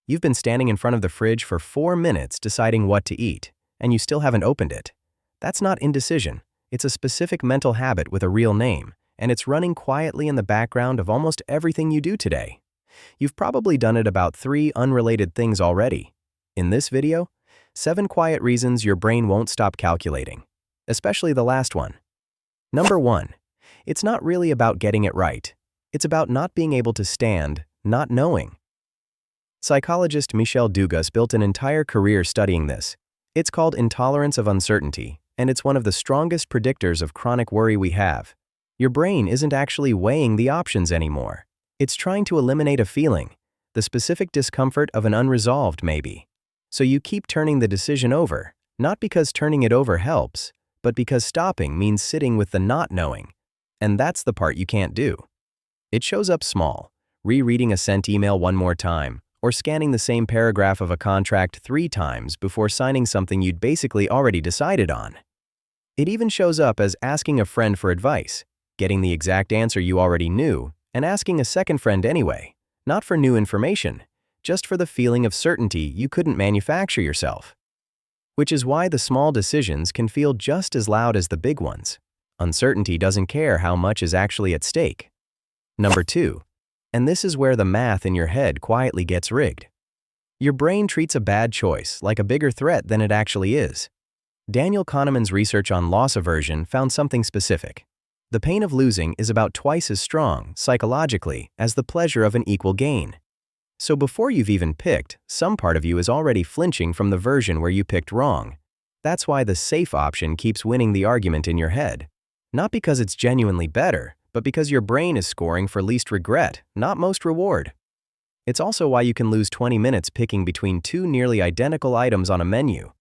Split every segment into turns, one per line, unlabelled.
You've been standing in front of the fridge for 4 minutes deciding what to eat, and you still haven't opened it. That's not indecision. It's a specific mental habit with a real name, and it's running quietly in the background of almost everything you do today. You've probably done it about 3 unrelated things already. In this video, 7 quiet reasons your brain won't stop calculating, especially the last one. Number 1. It's not really about getting it right. It's about not being able to stand, not knowing. Psychologist Michel Dugas built an entire career studying this. It's called Intolerance of Uncertainty, and it's one of the strongest predictors of chronic worry we have. Your brain isn't actually weighing the options anymore. It's trying to eliminate a feeling, the specific discomfort of an unresolved maybe. So you keep turning the decision over, not because turning it over helps, but because stopping means sitting with the not knowing. And that's the part you can't do. It shows up small, rereading a sent email one more time, or scanning the same paragraph of a contract 3 times before signing something you'd basically already decided on. It even shows up as asking a friend for advice, getting the exact answer you already knew, and asking a second friend anyway, not for new information, just for the feeling of certainty you couldn't manufacture yourself. Which is why the small decisions can feel just as loud as the big ones. Uncertainty doesn't care how much is actually at stake. Number 2. And this is where the math in your head quietly gets rigged. Your brain treats a bad choice like a bigger threat than it actually is. Daniel Kahneman's research on loss aversion found something specific. The pain of losing is about twice as strong, psychologically, as the pleasure of an equal gain. So before you've even picked, some part of you is already flinching from the version where you picked wrong. That's why the safe option keeps winning the argument in your head. Not because it's genuinely better, but because your brain is scoring for least regret, not most reward. It's also why you can lose 20 minutes picking between 2 nearly identical items on a menu.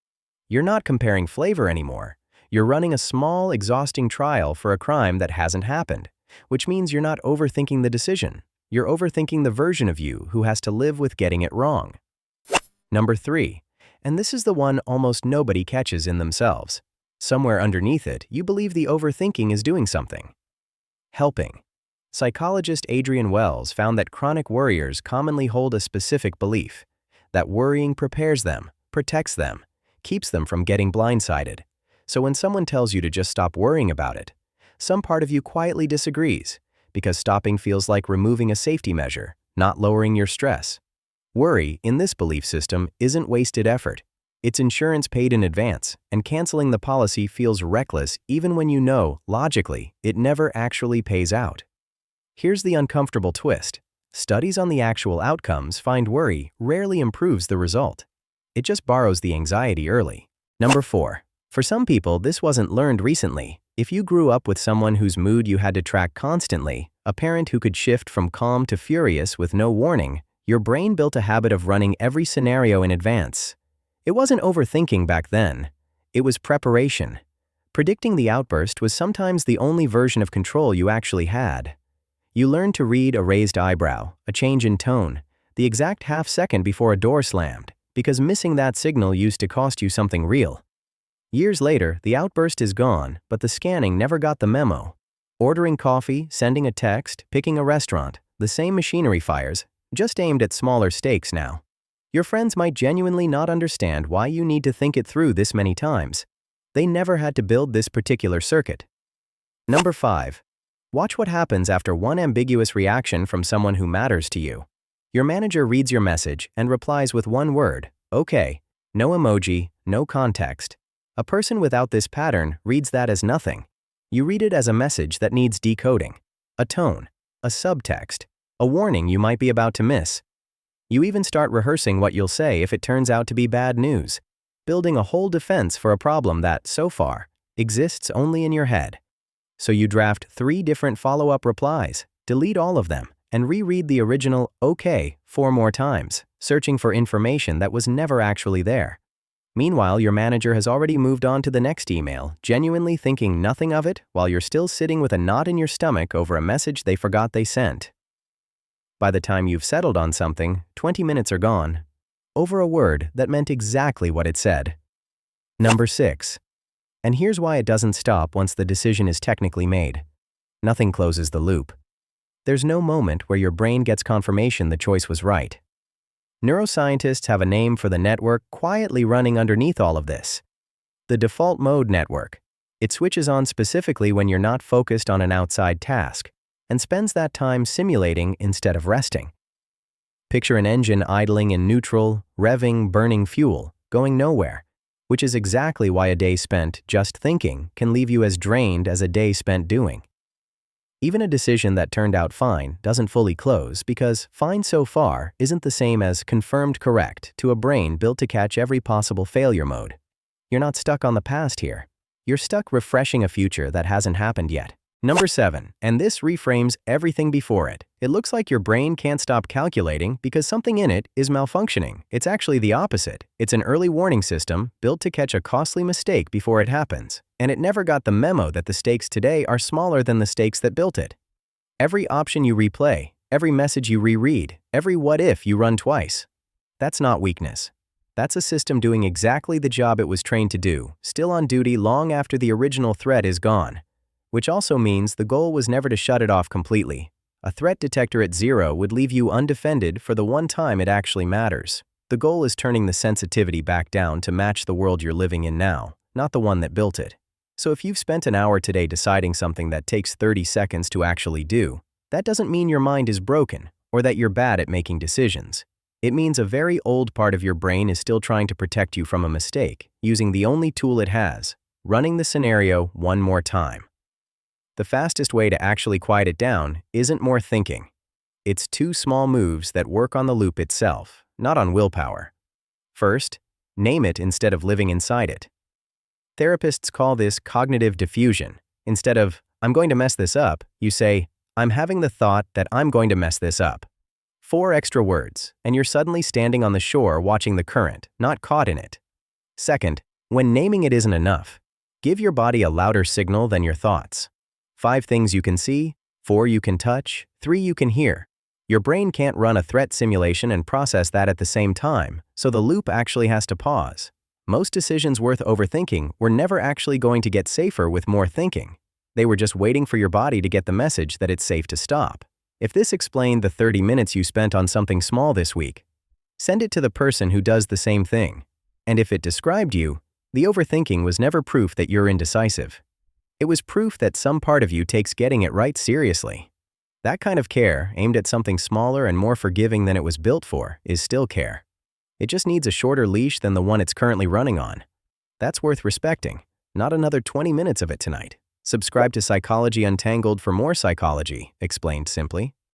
You're not comparing flavor anymore. You're running a small, exhausting trial for a crime that hasn't happened, which means you're not overthinking the decision. You're overthinking the version of you who has to live with getting it wrong. Number 3, and this is the one almost nobody catches in themselves. Somewhere underneath it, you believe the overthinking is doing something. Helping. Psychologist Adrian Wells found that chronic worriers commonly hold a specific belief, that worrying prepares them, protects them, keeps them from getting blindsided. So when someone tells you to just stop worrying about it, some part of you quietly disagrees, because stopping feels like removing a safety measure, not lowering your stress. Worry, in this belief system, isn't wasted effort. It's insurance paid in advance, and canceling the policy feels reckless even when you know, logically, it never actually pays out. Here's the uncomfortable twist. Studies on the actual outcomes find worry rarely improves the result. It just borrows the anxiety early. Number 4. For some people, this wasn't learned recently. If you grew up with someone whose mood you had to track constantly, a parent who could shift from calm to furious with no warning, your brain built a habit of running every scenario in advance. It wasn't overthinking back then. It was preparation. Predicting the outburst was sometimes the only version of control you actually had. You learned to read a raised eyebrow, a change in tone, the exact half-second before a door slammed, because missing that signal used to cost you something real. Years later, the outburst is gone, but the scanning never got the memo. Ordering coffee, sending a text, picking a restaurant, the same machinery fires, just aimed at smaller stakes now. Your friends might genuinely not understand why you need to think it through this many times. They never had to build this particular circuit. Number 5. Watch what happens after one ambiguous reaction from someone who matters to you. Your manager reads your message and replies with one word, okay, no emoji, no context. A person without this pattern reads that as nothing. You read it as a message that needs decoding, a tone, a subtext, a warning you might be about to miss. You even start rehearsing what you'll say if it turns out to be bad news, building a whole defense for a problem that, so far, exists only in your head. So you draft 3 different follow-up replies, delete all of them, and reread the original okay 4 more times, searching for information that was never actually there. Meanwhile, your manager has already moved on to the next email, genuinely thinking nothing of it while you're still sitting with a knot in your stomach over a message they forgot they sent. By the time you've settled on something, 20 minutes are gone, over a word that meant exactly what it said. Number 6. And here's why it doesn't stop once the decision is technically made. Nothing closes the loop. There's no moment where your brain gets confirmation the choice was right. Neuroscientists have a name for the network quietly running underneath all of this: the default mode network. It switches on specifically when you're not focused on an outside task, and spends that time simulating instead of resting. Picture an engine idling in neutral, revving, burning fuel, going nowhere, which is exactly why a day spent just thinking can leave you as drained as a day spent doing. Even a decision that turned out fine doesn't fully close, because fine so far isn't the same as confirmed correct to a brain built to catch every possible failure mode. You're not stuck on the past here. You're stuck refreshing a future that hasn't happened yet. Number 7, and this reframes everything before it. It looks like your brain can't stop calculating because something in it is malfunctioning. It's actually the opposite. It's an early warning system built to catch a costly mistake before it happens. And it never got the memo that the stakes today are smaller than the stakes that built it. Every option you replay, every message you reread, every what if you run twice. That's not weakness. That's a system doing exactly the job it was trained to do, still on duty long after the original threat is gone. Which also means the goal was never to shut it off completely. A threat detector at 0 would leave you undefended for the one time it actually matters. The goal is turning the sensitivity back down to match the world you're living in now, not the one that built it. So if you've spent an hour today deciding something that takes 30 seconds to actually do, that doesn't mean your mind is broken or that you're bad at making decisions. It means a very old part of your brain is still trying to protect you from a mistake, using the only tool it has: running the scenario one more time. The fastest way to actually quiet it down isn't more thinking. It's 2 small moves that work on the loop itself, not on willpower. First, name it instead of living inside it. Therapists call this cognitive diffusion. Instead of, "I'm going to mess this up," you say, "I'm having the thought that I'm going to mess this up." 4 extra words, and you're suddenly standing on the shore watching the current, not caught in it. Second, when naming it isn't enough, give your body a louder signal than your thoughts. 5 things you can see, 4 you can touch, 3 you can hear. Your brain can't run a threat simulation and process that at the same time, so the loop actually has to pause. Most decisions worth overthinking were never actually going to get safer with more thinking. They were just waiting for your body to get the message that it's safe to stop. If this explained the 30 minutes you spent on something small this week, send it to the person who does the same thing. And if it described you, the overthinking was never proof that you're indecisive. It was proof that some part of you takes getting it right seriously. That kind of care, aimed at something smaller and more forgiving than it was built for, is still care. It just needs a shorter leash than the one it's currently running on. That's worth respecting, not another 20 minutes of it tonight. Subscribe to Psychology Untangled for more psychology, explained simply.